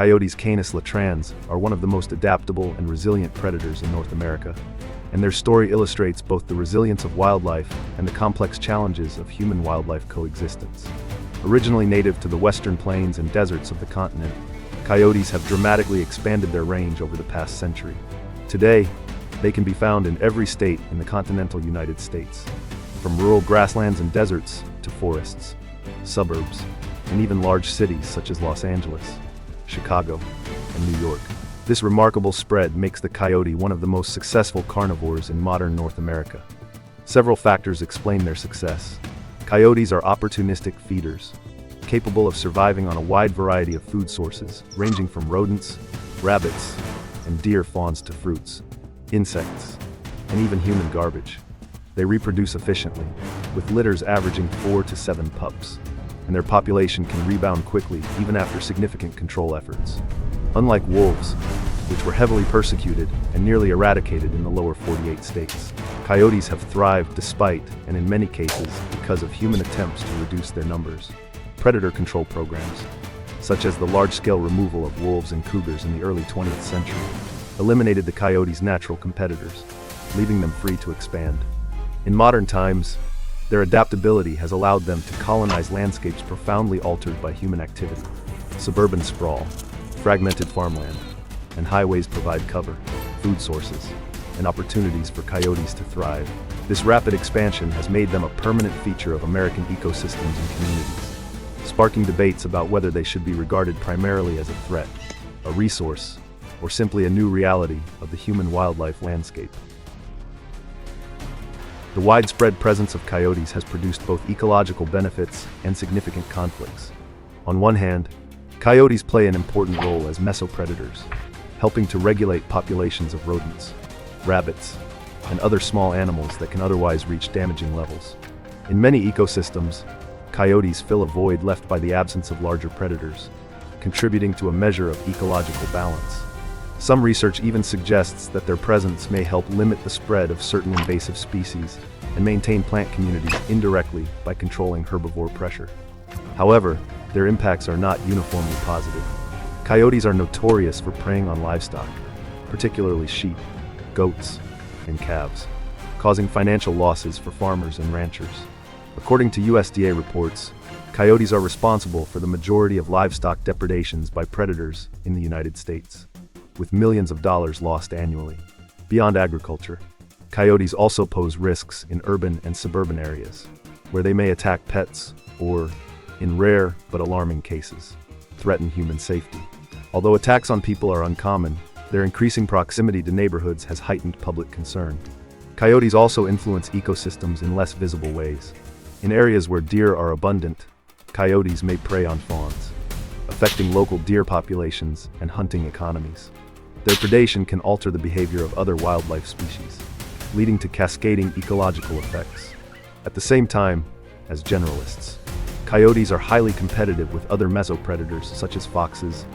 Coyotes canis latrans are one of the most adaptable and resilient predators in North America, and their story illustrates both the resilience of wildlife and the complex challenges of human-wildlife coexistence. Originally native to the western plains and deserts of the continent, coyotes have dramatically expanded their range over the past century. Today, they can be found in every state in the continental United States, from rural grasslands and deserts to forests, suburbs, and even large cities such as Los Angeles, Chicago, and New York. This remarkable spread makes the coyote one of the most successful carnivores in modern North America. Several factors explain their success. Coyotes are opportunistic feeders, capable of surviving on a wide variety of food sources, ranging from rodents, rabbits, and deer fawns to fruits, insects, and even human garbage. They reproduce efficiently, with litters averaging 4 to 7 pups, and their population can rebound quickly even after significant control efforts. Unlike wolves, which were heavily persecuted and nearly eradicated in the lower 48 states, coyotes have thrived despite, and in many cases, because of human attempts to reduce their numbers. Predator control programs, such as the large-scale removal of wolves and cougars in the early 20th century, eliminated the coyotes' natural competitors, leaving them free to expand. In modern times, their adaptability has allowed them to colonize landscapes profoundly altered by human activity. Suburban sprawl, fragmented farmland, and highways provide cover, food sources, and opportunities for coyotes to thrive. This rapid expansion has made them a permanent feature of American ecosystems and communities, sparking debates about whether they should be regarded primarily as a threat, a resource, or simply a new reality of the human-wildlife landscape. The widespread presence of coyotes has produced both ecological benefits and significant conflicts. On one hand, coyotes play an important role as mesopredators, helping to regulate populations of rodents, rabbits, and other small animals that can otherwise reach damaging levels. In many ecosystems, coyotes fill a void left by the absence of larger predators, contributing to a measure of ecological balance. Some research even suggests that their presence may help limit the spread of certain invasive species and maintain plant communities indirectly by controlling herbivore pressure. However, their impacts are not uniformly positive. Coyotes are notorious for preying on livestock, particularly sheep, goats, and calves, causing financial losses for farmers and ranchers. According to USDA reports, coyotes are responsible for the majority of livestock depredations by predators in the United States, with millions of dollars lost annually. Beyond agriculture, coyotes also pose risks in urban and suburban areas, where they may attack pets or, in rare but alarming cases, threaten human safety. Although attacks on people are uncommon, their increasing proximity to neighborhoods has heightened public concern. Coyotes also influence ecosystems in less visible ways. In areas where deer are abundant, coyotes may prey on fawns, affecting local deer populations and hunting economies. Their predation can alter the behavior of other wildlife species, leading to cascading ecological effects. At the same time, as generalists, coyotes are highly competitive with other mesopredators such as foxes,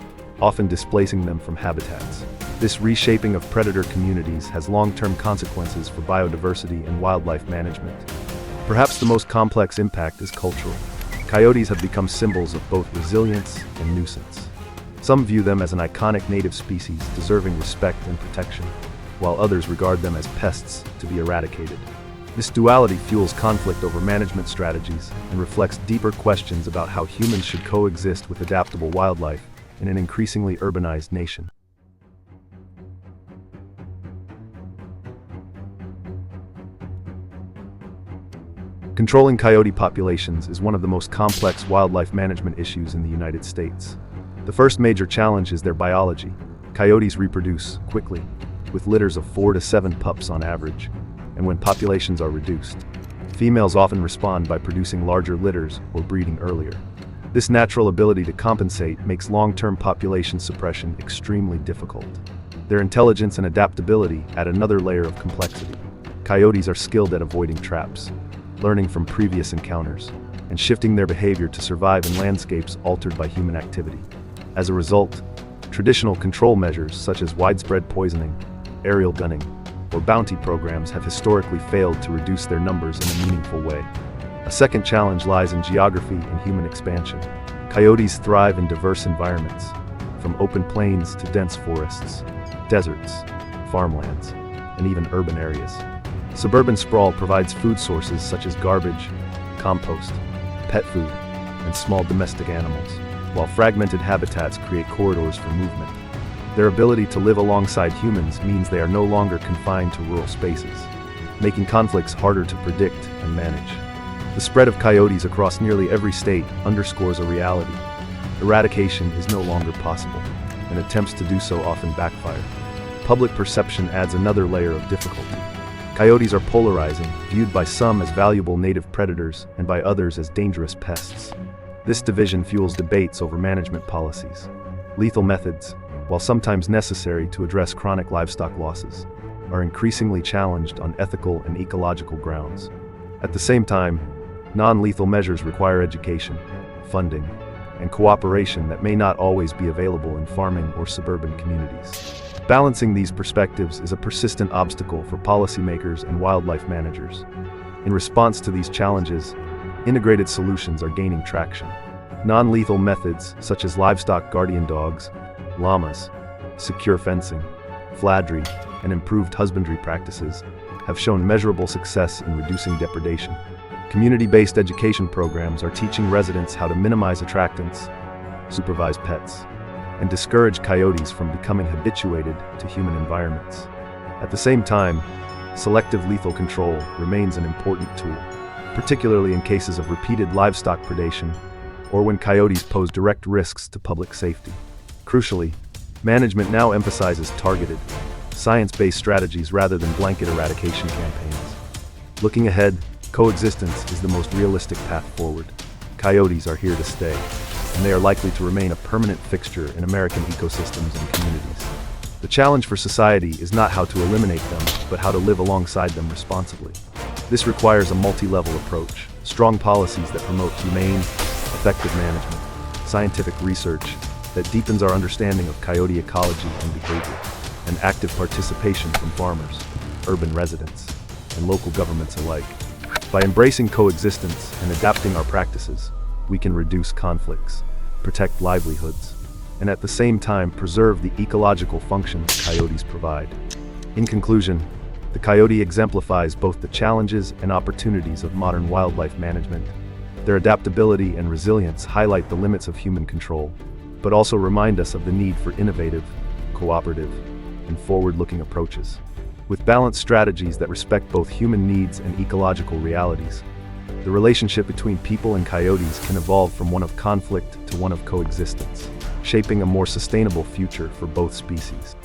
often displacing them from habitats. This reshaping of predator communities has long-term consequences for biodiversity and wildlife management. Perhaps the most complex impact is cultural. Coyotes have become symbols of both resilience and nuisance. Some view them as an iconic native species deserving respect and protection, while others regard them as pests to be eradicated. This duality fuels conflict over management strategies and reflects deeper questions about how humans should coexist with adaptable wildlife in an increasingly urbanized nation. Controlling coyote populations is one of the most complex wildlife management issues in the United States. The first major challenge is their biology. Coyotes reproduce quickly, with litters of 4 to 7 pups on average, and when populations are reduced, females often respond by producing larger litters or breeding earlier. This natural ability to compensate makes long-term population suppression extremely difficult. Their intelligence and adaptability add another layer of complexity. Coyotes are skilled at avoiding traps, learning from previous encounters, and shifting their behavior to survive in landscapes altered by human activity. As a result, traditional control measures such as widespread poisoning, aerial gunning, or bounty programs have historically failed to reduce their numbers in a meaningful way. A second challenge lies in geography and human expansion. Coyotes thrive in diverse environments, from open plains to dense forests, deserts, farmlands, and even urban areas. Suburban sprawl provides food sources such as garbage, compost, pet food, and small domestic animals, while fragmented habitats create corridors for movement. Their ability to live alongside humans means they are no longer confined to rural spaces, making conflicts harder to predict and manage. The spread of coyotes across nearly every state underscores a reality. Eradication is no longer possible, and attempts to do so often backfire. Public perception adds another layer of difficulty. Coyotes are polarizing, viewed by some as valuable native predators and by others as dangerous pests. This division fuels debates over management policies. Lethal methods, while sometimes necessary to address chronic livestock losses, are increasingly challenged on ethical and ecological grounds. At the same time, non-lethal measures require education, funding, and cooperation that may not always be available in farming or suburban communities. Balancing these perspectives is a persistent obstacle for policymakers and wildlife managers. In response to these challenges, integrated solutions are gaining traction. Non-lethal methods such as livestock guardian dogs, llamas, secure fencing, fladry, and improved husbandry practices have shown measurable success in reducing depredation. Community-based education programs are teaching residents how to minimize attractants, supervise pets, and discourage coyotes from becoming habituated to human environments. At the same time, selective lethal control remains an important tool, particularly in cases of repeated livestock predation or when coyotes pose direct risks to public safety. Crucially, management now emphasizes targeted, science-based strategies rather than blanket eradication campaigns. Looking ahead, coexistence is the most realistic path forward. Coyotes are here to stay, and they are likely to remain a permanent fixture in American ecosystems and communities. The challenge for society is not how to eliminate them, but how to live alongside them responsibly. This requires a multi-level approach, strong policies that promote humane, effective management, scientific research that deepens our understanding of coyote ecology and behavior, and active participation from farmers, urban residents, and local governments alike. By embracing coexistence and adapting our practices, we can reduce conflicts, protect livelihoods, and at the same time preserve the ecological functions coyotes provide. In conclusion, the coyote exemplifies both the challenges and opportunities of modern wildlife management. Their adaptability and resilience highlight the limits of human control, but also remind us of the need for innovative, cooperative, and forward-looking approaches. With balanced strategies that respect both human needs and ecological realities, the relationship between people and coyotes can evolve from one of conflict to one of coexistence, shaping a more sustainable future for both species.